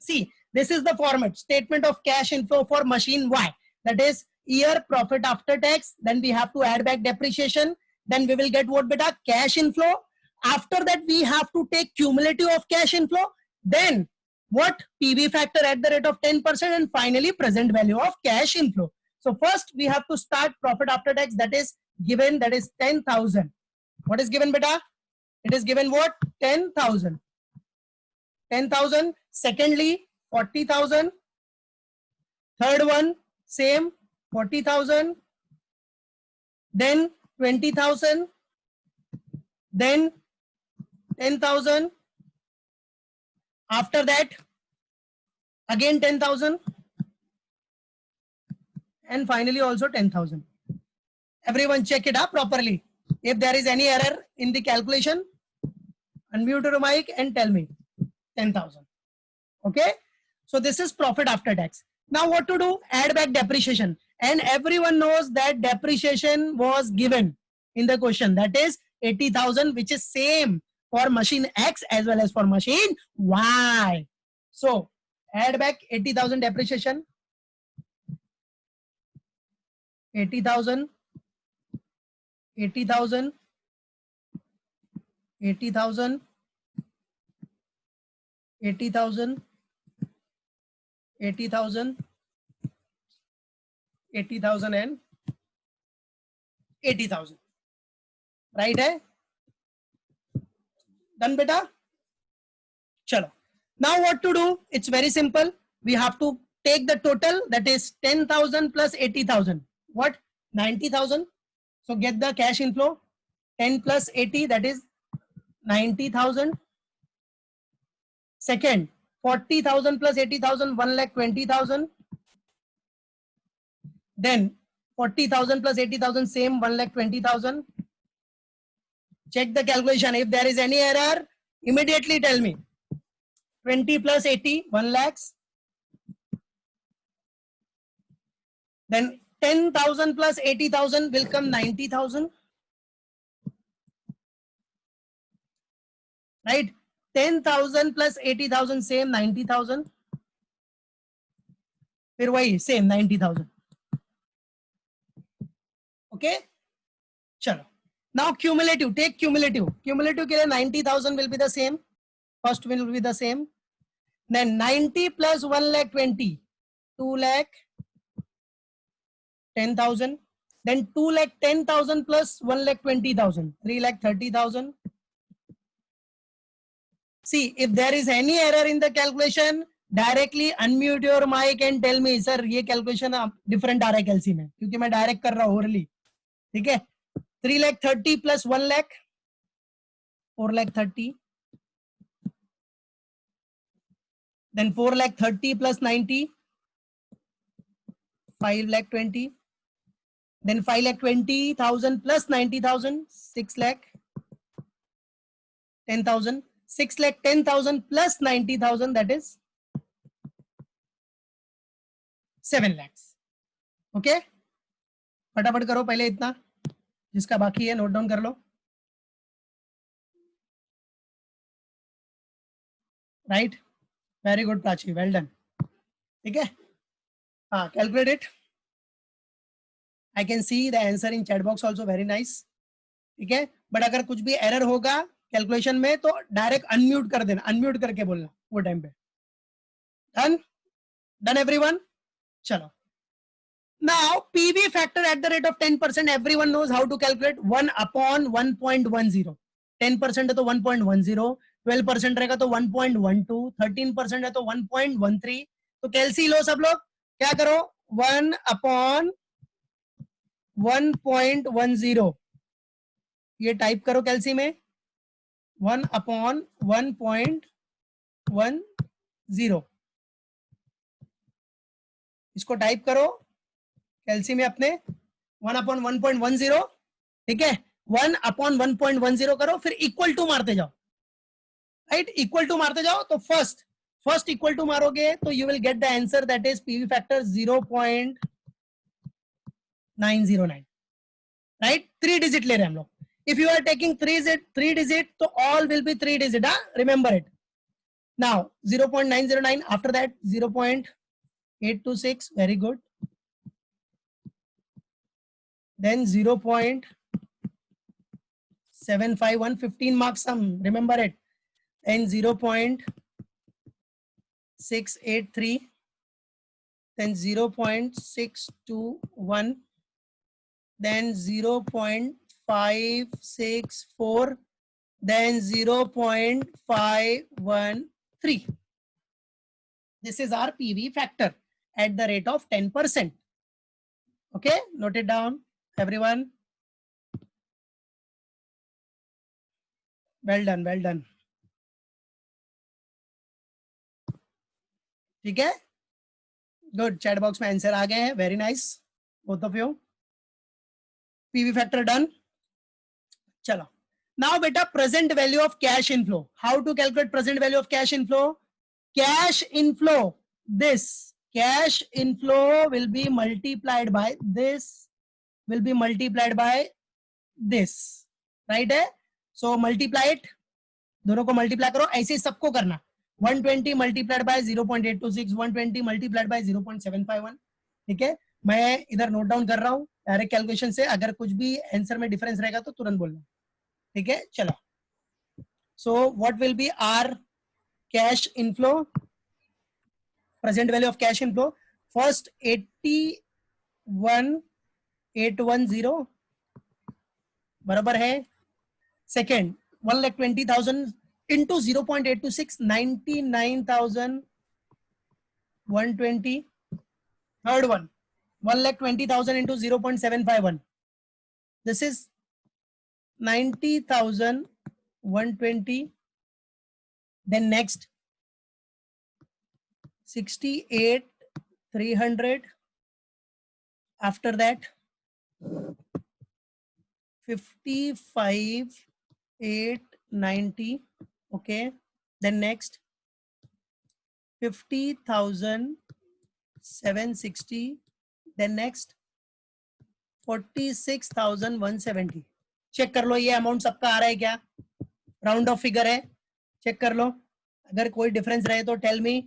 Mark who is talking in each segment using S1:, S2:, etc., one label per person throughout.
S1: See, this is the format, statement of cash inflow for machine Y. That is year profit after tax. Then we have to add back depreciation. Then we will get what beta? Cash inflow. After that, we have to take cumulative of cash inflow. Then what? PV factor at the rate of 10%, and finally present value of cash inflow. So first we have to start profit after tax, that is given, that is 10,000. What is given beta? It is given what? 10,000. 10,000. Secondly, 40,000. Third one, same, 40,000. Then 20,000. Then 10,000. After that, again 10,000. And finally also 10,000. Everyone check it up properly. If there is any error in the calculation, unmute your mic and tell me. 10,000. Okay. So this is profit after tax. Now what to do? Add back depreciation. And everyone knows that depreciation was given in the question. That is 80,000, which is same for machine X as well as for machine Y. So add back 80,000 depreciation. 80,000. 80,000. 80,000. 80,000. 80,000. 80,000 and 80,000. Right hai? Done beta? Chalo. Now what to do? It's very simple. We have to take the total, that is 10,000 plus 80,000. What? 90,000. So get the cash inflow. 10 plus 80, that is 90,000. Second, 40,000 plus 80,000, 1,20,000. Then 40,000 plus 80,000, same 1,20,000. Check the calculation. If there is any error, immediately tell me. 20 plus 80, 1 lakhs. Then 10,000 plus 80,000 will come 90,000. Right? 10,000 plus 80,000, same 90,000. फिर वही same 90,000. Okay? चलो. Now cumulative. Take cumulative. Cumulative के लिए 90,000 will be the same. First will be the same. Then 90 plus 1,20,000, 2,10,000. Then 2,10,000 plus 1,20,000, 3,30,000. See, if there is any error in the calculation, directly unmute your mic and tell me, sir, ये calculation different आ रहा है कैलसी में, क्योंकि मैं direct कर रहा हूँ orally. ठीक है? 3,30,000 plus 1 lakh, 4,30,000. Then 4,30,000 plus 90, 5,20,000. Then 5,20,000 plus 90,000, 6,10,000. 6,10,000 plus 90,000, that is 7 lakhs. Okay? फटाफट करो पहले इतना, जिसका बाकी है नोट डाउन कर लो. Right? Very good, Prachi. Well done. ठीक है? हाँ, calculate it. I can see the answer in chat box also. Very nice. ठीक है? But अगर कुछ भी error होगा कैलकुलेशन में तो डायरेक्ट अनम्यूट कर देना, अनम्यूट करके बोलना वो टाइम पे. डन? Done everyone? चलो. Now PV factor at the rate of 10%, everyone knows how to calculate. 1 upon 1.10. 10% है तो 1.10, 12% रहेगा तो 1.12, 13% है तो 1.13. तो कैलसी लो सब लोग, क्या करो? 1 upon 1.10 ये टाइप करो कैलसी में. 1 upon 1.10 इसको टाइप करो कैलसी में अपने. 1 upon 1.10. ठीक है? 1 upon 1.10 करो, फिर इक्वल टू मारते जाओ. राइट? इक्वल टू मारते जाओ. तो फर्स्ट इक्वल टू मारोगे तो you will get the answer, that is PV factor 0.909. Right? 3 digit ले रहे हैं हम लोग. If you are taking 3 digit, तो all will be 3 digit. Remember it. Now 0.909, after that 0.826, very good. Then 0.751, 15 marks sum, remember it. Then 0.683, then 0.621, then 0.564, then 0.513. This is our PV factor at the rate of 10%. Okay, note it down, everyone. Well done, well done. ठीक है, good. Chat box में answer आ गए हैं. Very nice, both of you. PV factor done. चलो, now बेटा present value of cash inflow. How to calculate present value of cash inflow? Cash inflow, this cash inflow will be multiplied by this, will be multiplied by this, right है. so multiply it, दोनों को multiply करो. ऐसे ही सबको करना. 120 multiplied by 0.826, 120 multiplied by 0.751. ठीक है, मैं इधर नोट डाउन कर रहा हूँ डायरेक्ट कैलकुलेशन से. अगर कुछ भी आंसर में डिफरेंस रहेगा तो तुरंत बोलना. ठीक है, चलो. So what will be our cash inflow, present value of cash inflow? First 81,810 बराबर है. Second 1,20,000 into 0.826, 99,120. Third one 1,20,000 into 0.751, this is 90,120. then next 68,300. after that 55,890. okay, then next 50,760. then next 46,170. Check कर लो ये अमाउंट सबका आ रहा है क्या? Round of figure है, check कर लो. अगर कोई डिफरेंस रहे तो टेल मी,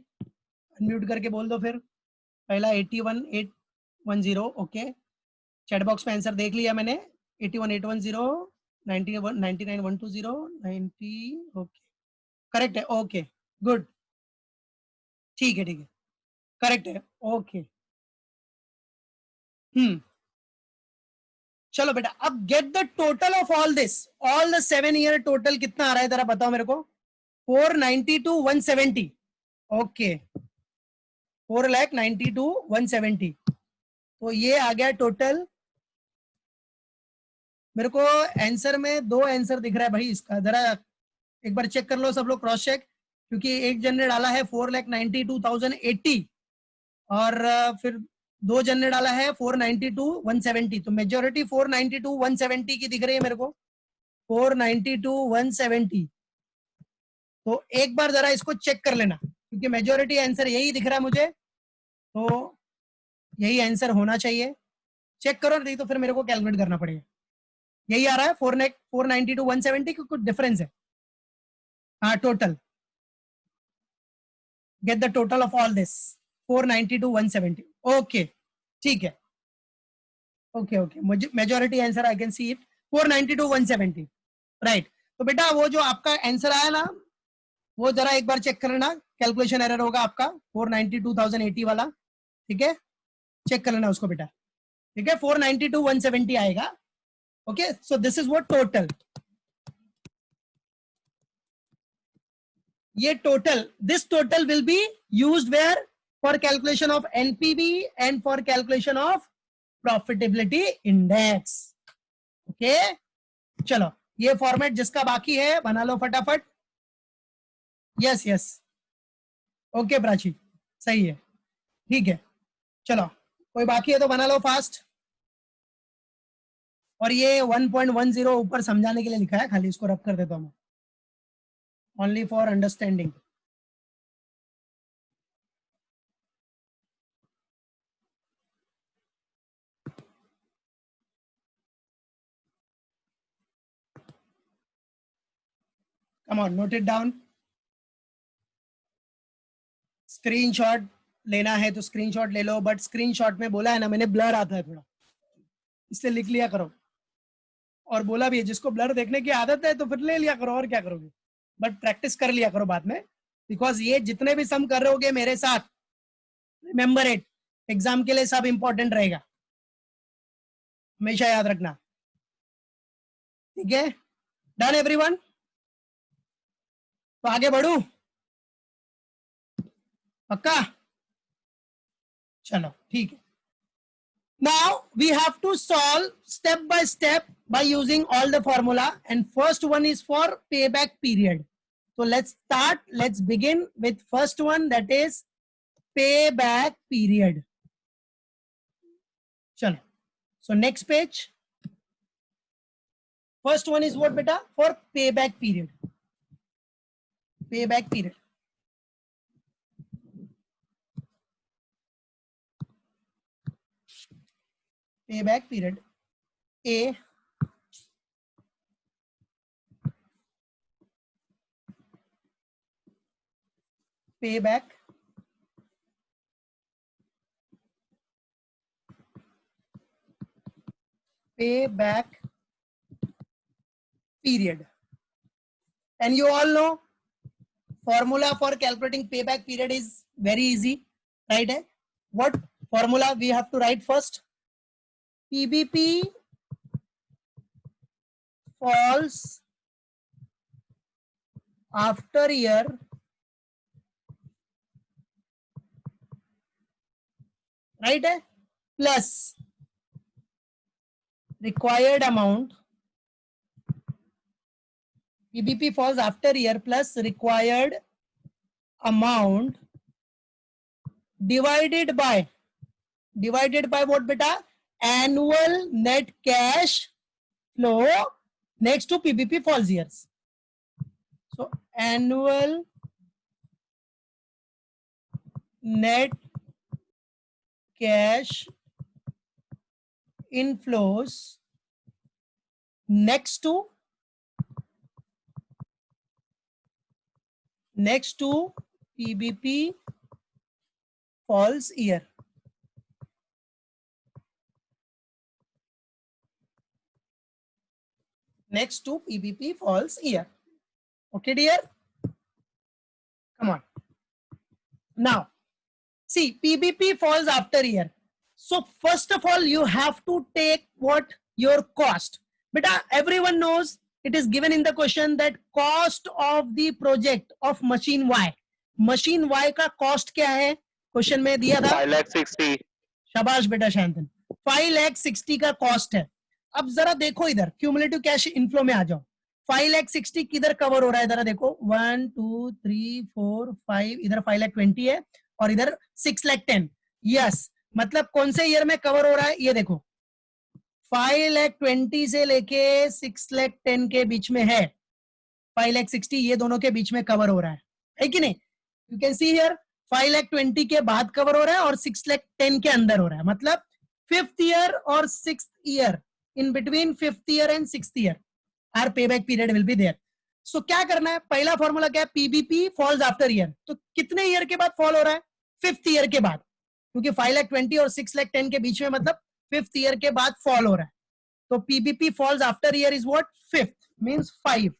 S1: अनम्यूट करके बोल दो. फिर पहला 81,810. ओके, चैट बॉक्स में आंसर देख लिया मैंने. 81,810, 99,120, 90. ओके, करेक्ट है. ओके, गुड, ठीक है, ठीक है, करेक्ट है. ओके, चलो बेटा, अब get the total of all this, all the 7 year total कितना आ रहा है जरा बताओ मेरे को. 492,170. ओके, 4,92,170. तो ये आ गया टोटल. मेरे को आंसर में 2 आंसर दिख रहा है भाई इसका. जरा एक बार चेक कर लो सब लोग, क्रॉस चेक. क्योंकि एक जन ने डाला है 4,92,080 और फिर 2 जन ने डाला है 492,170. तो मेजोरिटी 492,170 की दिख रही है मेरे को. 492,170. तो एक बार जरा इसको चेक कर लेना, क्योंकि मेजोरिटी आंसर यही दिख रहा है मुझे. तो यही आंसर होना चाहिए. चेक करो, नहीं तो फिर मेरे को कैलकुलेट करना पड़ेगा. यही आ रहा है 492,170 की कुछ डिफरेंस है. हाँ, total get the total of all this 492,170. Okay, ठीक है. Okay okay, majority answer I can see it 492,170. Right. तो बेटा वो जो आपका आंसर आया ना, वो जरा एक बार चेक कर लेना. कैलकुलेशन एरर होगा आपका 492,080 वाला. ठीक है, चेक कर लेना उसको बेटा. ठीक है, 492,170 आएगा. Okay, so this is what total. ये total, this total will be used where? For calculation of NPV and for calculation of profitability index. Okay, चलो ये फॉर्मेट जिसका बाकी है बना लो फटाफट. यस यस, ओके प्राची, सही है, ठीक है. चलो, कोई बाकी है तो बना लो फास्ट. और ये 1.10 ऊपर समझाने के लिए लिखा है, खाली इसको रब कर देता हूँ. Only for understanding. Come on, note it down. Screenshot लेना है तो स्क्रीनशॉट ले लो, बट स्क्रीनशॉट में बोला है ना मैंने ब्लर आता है थोड़ा, इसलिए लिख लिया करो। और बोला भी है जिसको ब्लर देखने की आदत है तो फिर ले लिया करो, और क्या करोगे, बट प्रैक्टिस कर लिया करो बाद में, बिकॉज ये जितने भी सम कर रहोगे मेरे साथ, रिमेंबर इट, एग्जाम के लिए सब इंपॉर्टेंट रहेगा, हमेशा याद रखना। ठीक है, डन एवरीवन? तो आगे बढ़ू, पक्का? चलो ठीक है। Now we have to solve step by step by using all the formula, and first one is for payback period. So let's start, let's begin with first one, that is payback period. Chalo. So next page. First one is what beta? For payback period. Payback period. Payback period. A. Payback period. And you all know formula for calculating payback period is very easy, right? What formula we have to write first? PBP falls after year right, plus required amount. PBP falls after year plus required amount divided by what beta? Annual net cash flow next to PBP falls years. So annual net cash inflows next to PBP falls year. Next to PBP falls year. Okay, dear? Come on. Now, see, PBP falls after year. So first of all, you have to take what? Your cost. Beta, everyone knows it is given in the question that cost of the project of machine Y. Machine Y का cost क्या है? Question में दिया था
S2: 5,60,000.
S1: शाबाश बेटा शांतन, 5,60,000 का cost है। अब जरा देखो इधर क्यूमुलेटिव कैश इनफ्लो में आ जाओ, 5,60,000 किधर कवर हो रहा है, जरा देखो 1 2 3 4 5, इधर 5,20,000 है और इधर 6,10,000। यस, मतलब कौन से ईयर में कवर हो रहा है ये देखो, 5,20,000 से लेके 6,10,000 के बीच में है, 5,60,000 ये दोनों के बीच में कवर हो रहा है कि नहीं? यू कैन सी हियर 5,20,000 के बाद कवर हो रहा है और 6,10,000 के अंदर हो रहा है, मतलब 5th ईयर और 6th year, in between 5th year and 6th year our payback period will be there. So क्या करना है, पहला फॉर्मूला क्या है? पीबीपी फॉल्स आफ्टर ईयर, तो कितने ईयर के बाद फॉल हो रहा है? 5th ईयर के बाद, क्योंकि 5,20,000 और 6,10,000 के बीच में, मतलब 5th ईयर के बाद फॉल हो रहा है। तो PBP falls after year is what? 5th, मींस 5,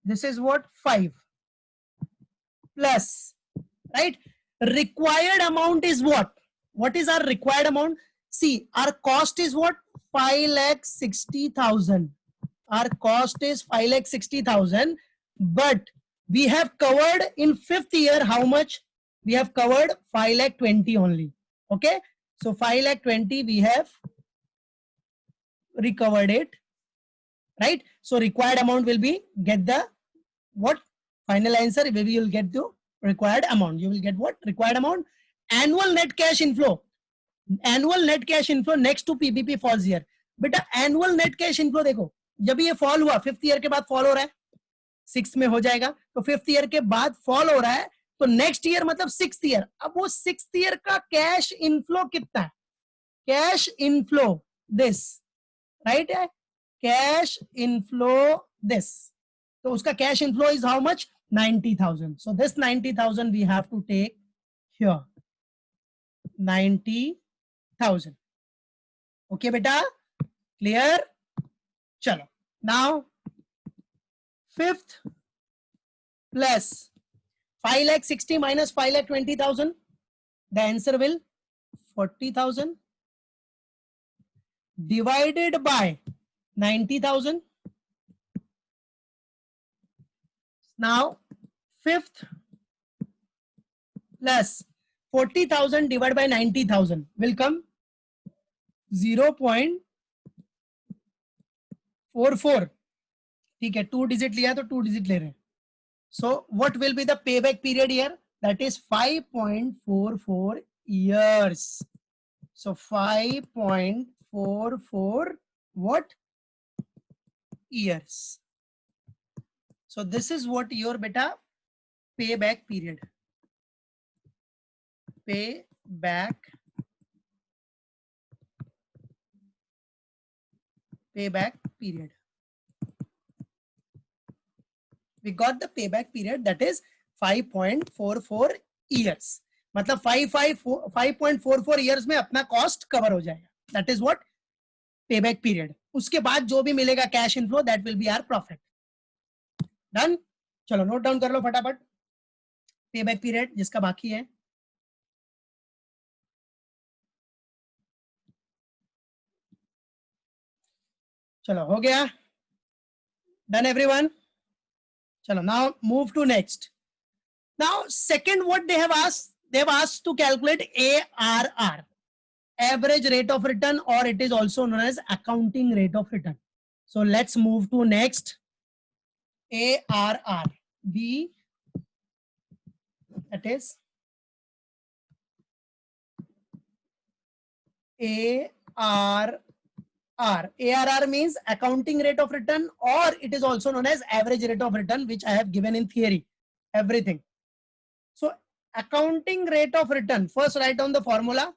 S1: this is what? 5 plus, right? Required amount is what is our required amount? See, our cost is what? 5,60,000. Our cost is 5,60,000, but we have covered in 5th year how much? We have covered 5,20,000 only. Okay, so 5,20,000 we have recovered it, right? So required amount will be, get the what? Final answer, we will get the required amount. You will get what? Required amount. Annual net cash inflow. Annual net cash inflow next to PBP falls year. बेटा annual net cash inflow देखो, जब ये fall हुआ 5th year के बाद fall हो रहा है, 6 में हो जाएगा, तो 5th ईयर के बाद फॉल हो रहा है, तो नेक्स्ट ईयर मतलब 6th ईयर। अब वो 6th ईयर का कैश इनफ्लो कितना है? कैश इनफ्लो दिस, राइट है, कैश इनफ्लो दिस, तो उसका cash inflow is how much? 90,000. So this 90,000 we have to take here. 90,000. Okay, beta? Clear? Chalo. Now, fifth plus 5,60,000 minus 5,20,000. The answer will 40,000 divided by 90,000. Now, fifth plus 40,000 divided by 90,000 will come 0.44. ठीक है, 2 digit लिया तो 2 digit ले रहे हैं. So what will be the payback period here? That is 5.44 years. So 5.44 what? Years. So this is what your beta payback period. Payback period. We got the payback period, that is 5.44 years. मतलब 5.44 years में अपना cost cover हो जाएगा. That is what payback period. उसके बाद जो भी मिलेगा cash inflow, that will be our profit. Done? चलो note down कर लो फटाफट. Payback period जिसका बाकी है. चलो हो गया. Done everyone? Chalo, now move to next. Now, second, what they have asked to calculate ARR, average rate of return, or it is also known as accounting rate of return. So let's move to next. ARR, that is ARR. ARR means accounting rate of return, or it is also known as average rate of return, which I have given in theory, everything. So accounting rate of return, first write down the formula.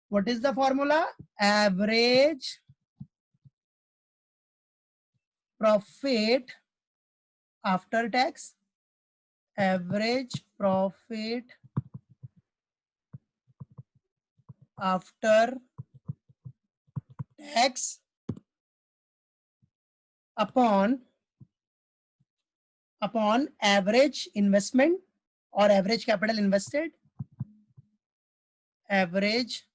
S1: What is the formula? Average profit after tax. Average profit after tax upon average investment or average capital invested. Average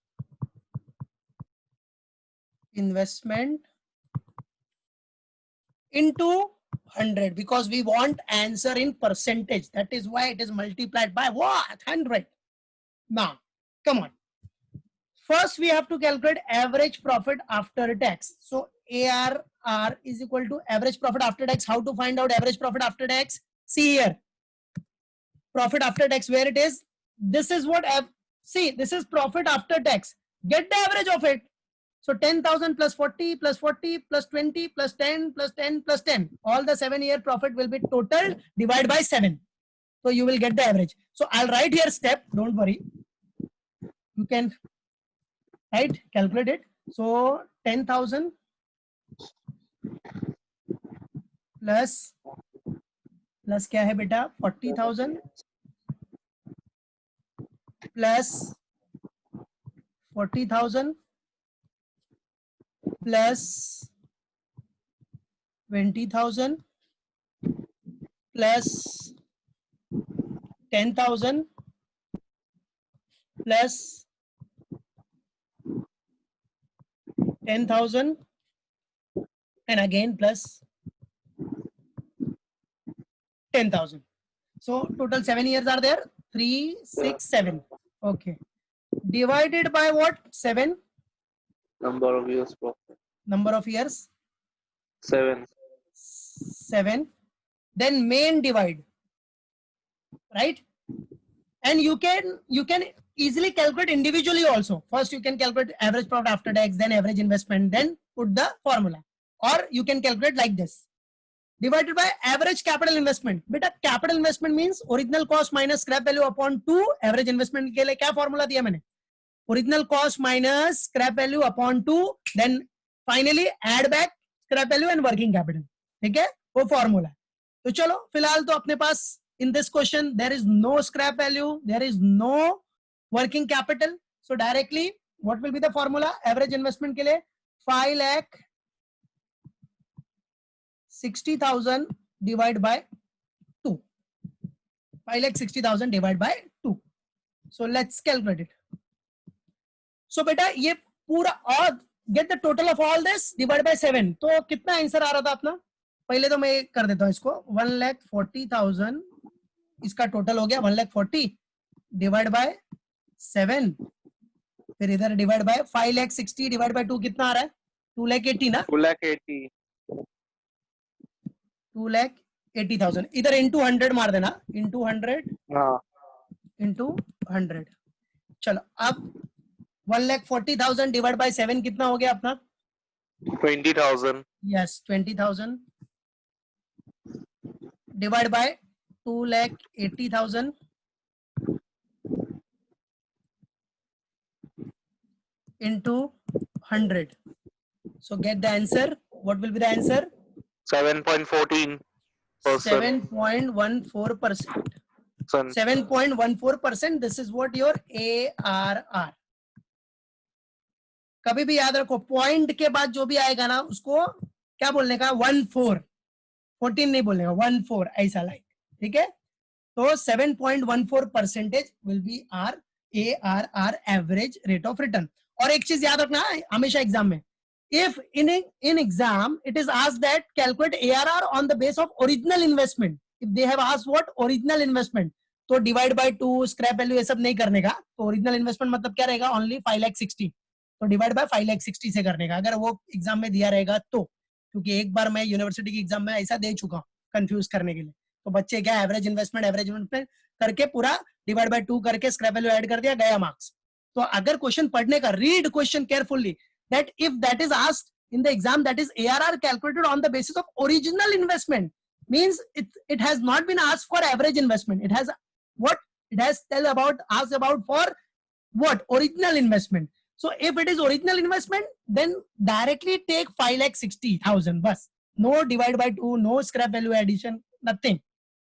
S1: investment into 100, because we want answer in percentage. That is why it is multiplied by what? 100. Now, come on. First, we have to calculate average profit after tax. So ARR is equal to average profit after tax. How to find out average profit after tax? See here. Profit after tax, where it is? This is what, see, this is profit after tax. Get the average of it. So 10,000 plus 40 plus 40 plus 20 plus 10 plus 10 plus 10. All the 7-year profit will be total divided by 7. So you will get the average. So I'll write here step. Don't worry. You can right calculate it. So 10,000 plus क्या है बेटा? 40,000 plus 40,000 plus 20,000 plus 10,000 plus 10,000 and again plus 10,000. So total 7 years are there. 3, 6, 7. Okay. Divided by what? 7.
S2: Number of years profit.
S1: Number of years?
S2: 7.
S1: 7. Then main divide. Right? And you can easily calculate individually also. First you can calculate average profit after tax, then average investment, then put the formula. Or you can calculate like this. Divided by average capital investment. Beta capital investment means original cost minus scrap value upon 2. Average investment के लिए क्या formula दिया मैंने? Original cost minus scrap value upon 2. Then finally add back scrap value and working capital. ठीक है? वो formula. तो चलो फिलहाल तो अपने पास in this question there is no scrap value, there is no working capital. So directly what will be the formula? Average investment के लिए 5,60,000 divided by 2. 5,60,000 divided by 2. So let's calculate it. So बेटा ये पूरा और get the total of all this divided by 7. तो कितना answer आ रहा था अपना? पहले तो मैं कर देता हूं इसको 1,40,000 इसका टोटल हो गया 1,40,000 डिवाइड बाय 7, फिर इधर डिवाइड बाय 5,60,000 डिवाइड बाय 2 कितना आ रहा है? 2,80,000 ना?
S2: 2,80,000.
S1: 2,80,000 इधर इंटू 100 मार देना, इंटू 100
S2: हाँ.
S1: इंटू 100. चलो अब 1,40,000 डिवाइड बाय 7 कितना हो गया अपना?
S2: 20,000.
S1: Yes 20,000 divide by 2,80,000 into 100. So get the answer. What will be the answer?
S2: 7.14%.
S1: 7.14%. 7.14%. This is what your ARR. कभी भी याद रखो पॉइंट के बाद जो भी आएगा ना उसको क्या बोलने का? 14 नहीं बोलने का, 14 ऐसा लाइक. ठीक है, तो 7.14% will be our ARR, average rate of return. और एक चीज याद रखना हमेशा एग्जाम में, if in exam it is asked that calculate ARR on the base of original investment, if they have asked what original investment, तो divide by 2 scrap value ये सब नहीं करने का. तो original investment मतलब क्या रहेगा? only 5,60,000, तो divide by 5,60,000 से करने का अगर वो एग्जाम में दिया रहेगा तो. क्योंकि एक बार मैं यूनिवर्सिटी की एग्जाम में ऐसा दे चुका हूँ कंफ्यूज करने के लिए. तो बच्चे क्या एवरेज इन्वेस्टमेंट करके पूरा डिवाइड बाय 2 करके स्क्रैप वैल्यू ऐड कर दिया, गया मार्क्स. तो अगर क्वेश्चन पढ़ने का, read question carefully, that if that is asked in the exam, that is ARR calculated on the basis of original investment, means it has not been asked for average investment. It has what? It has asked about for what? Original investment. So if it is original investment, then directly take 5,60,000 बस. No divide by 2, no scrap value addition, nothing.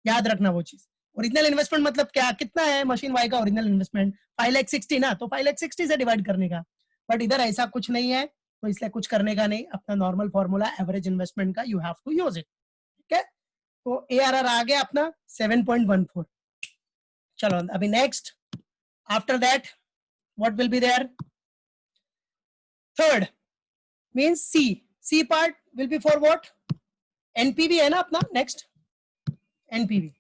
S1: याद रखना वो चीज. Original investment मतलब क्या? कितना है machine Y का ओरिजिनल इन्वेस्टमेंट? 5,60,000 ना, तो 5,60,000 से डिवाइड करने का. बट इधर ऐसा कुछ नहीं है तो इसलिए कुछ करने का नहीं. अपना नॉर्मल फॉर्मूला एवरेज इन्वेस्टमेंट का you have to use it. ठीक है, तो ARR आ गया अपना 7.14. चलो अभी next, after that what will be there? Third means C part will be for what? NPV है ना अपना. Next NPV.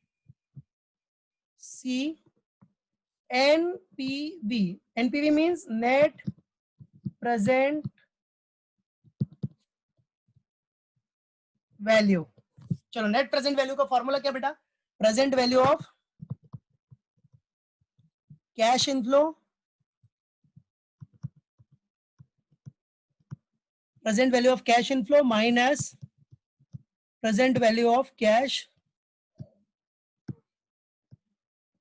S1: NPV means net present value. चलो नेट प्रेजेंट वैल्यू का फॉर्मूला क्या बेटा? Present value of cash inflow, present value of cash inflow minus present value of cash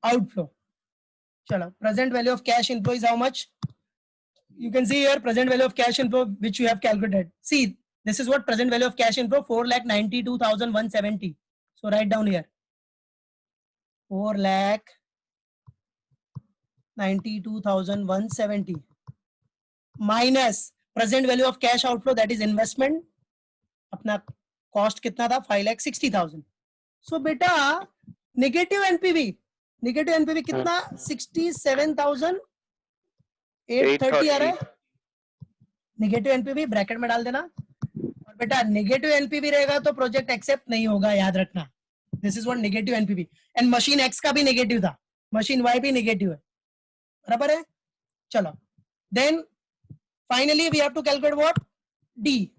S1: outflow. Chalo, present value of cash inflow is how much? You can see here present value of cash inflow which you have calculated. See, this is what present value of cash inflow, 4,92,170. So write down here 4,92,170 minus present value of cash outflow, that is investment. अपना cost कितना था? 5,60,000. So बेटा negative NPV कितना? 67,830 आ रहा है. Negative NPV bracket में डाल देना. और बेटा नेगेटिव एनपीवी रहेगा तो प्रोजेक्ट एक्सेप्ट नहीं होगा, याद रखना. This is what negative NPV. And machine x का भी नेगेटिव था, मशीन वाई भी नेगेटिव है, बराबर है. चलो then finally we have to calculate what? D,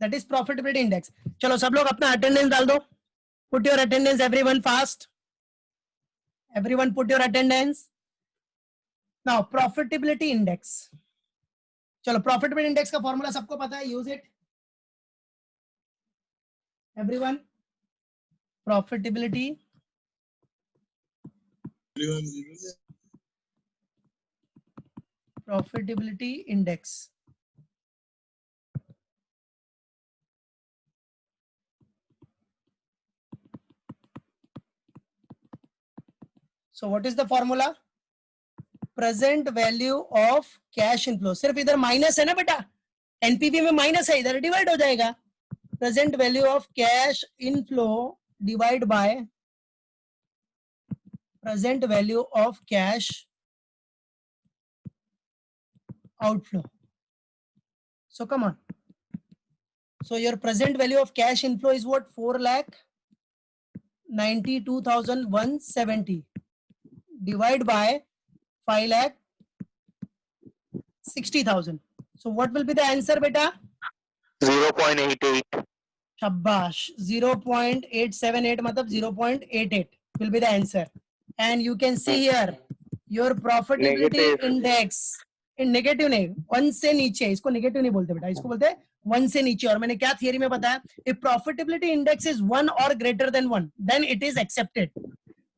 S1: that is profitability index. चलो सब लोग अपना अटेंडेंस डाल दो. Put your attendance, everyone, fast. Everyone put your attendance. Now profitability index. चलो profitability index का फॉर्मूला सबको पता है, use it. Everyone. Profitability. Profitability index. So what is the formula? Present value of cash inflow. सिर्फ इधर minus है ना बेटा, एनपीवी में माइनस है, इधर डिवाइड हो जाएगा. Present value of cash inflow divide by present value of cash outflow. So come on. So your present value of cash inflow is what? 4,92,170 divide by 5,60,000. So what will be the answer, beta?
S2: 0.88.
S1: Shabash. 0.878 matlab 0.88 will be the answer. And you can see here your profitability
S2: Negative.
S1: index in negative नहीं, 1 से नीचे. इसको negative नहीं बोलते बेटा, इसको बोलते हैं 1 से नीचे. और मैंने क्या theory में बताया, if profitability index is 1 or greater than 1 then it is accepted,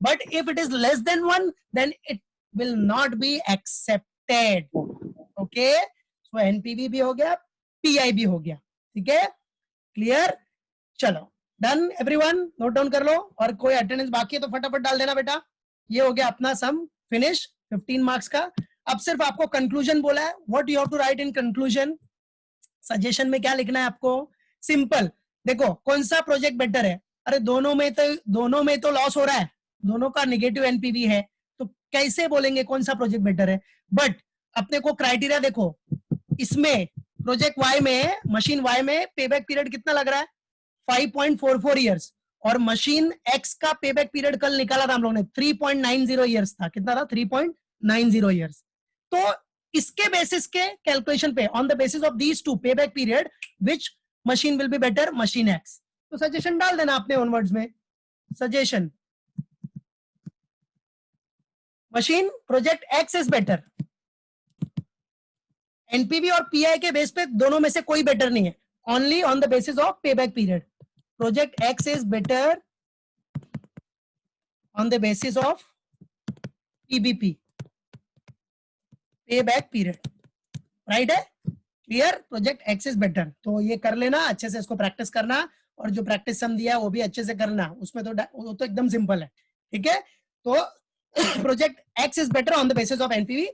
S1: but if it is less than 1 then it will not be accepted. Okay, so NPV भी हो गया, PI भी हो गया. ठीक है, clear? चलो डन एवरीवन, नोट डाउन कर लो. और कोई अटेंडेंस बाकी है तो फटाफट डाल देना बेटा. ये हो गया अपना सम फिनिश 15 मार्क्स का. अब सिर्फ आपको कंक्लूजन बोला है. What you have to write in conclusion. Suggestion में क्या लिखना है आपको? सिंपल. देखो कौन सा प्रोजेक्ट बेटर है. अरे दोनों में तो लॉस हो रहा है, दोनों का नेगेटिव एनपीवी है, तो कैसे बोलेंगे कौन सा प्रोजेक्ट बेटर है. बट अपने को क्राइटेरिया देखो, इसमें प्रोजेक्ट वाई में, मशीन वाई में पेबैक पीरियड कितना लग रहा है? 5.44 ईयर्स. और मशीन एक्स का पेबैक पीरियड कल निकाला था हम लोगों ने, 3.90 ईयर्स था. कितना था? 3.90 ईयर्स. तो इसके बेसिस के कैलकुलेशन पे, on the basis of these two payback period, which machine will be better? Machine x. तो सजेशन डाल देना अपने ओन वर्ड्स में. Suggestion, machine project x is better. NPV और पीआई के बेस पे दोनों में से कोई बेटर नहीं है, only on the basis of payback period. Project X is better on the basis of PBP, payback period. Right है? Clear? Project X is better. तो ये कर लेना, अच्छे से इसको प्रैक्टिस करना, और जो प्रैक्टिस सम दिया है वो भी अच्छे से करना. उसमें तो एकदम सिंपल है. ठीक है, तो project X is better on the basis of NPV.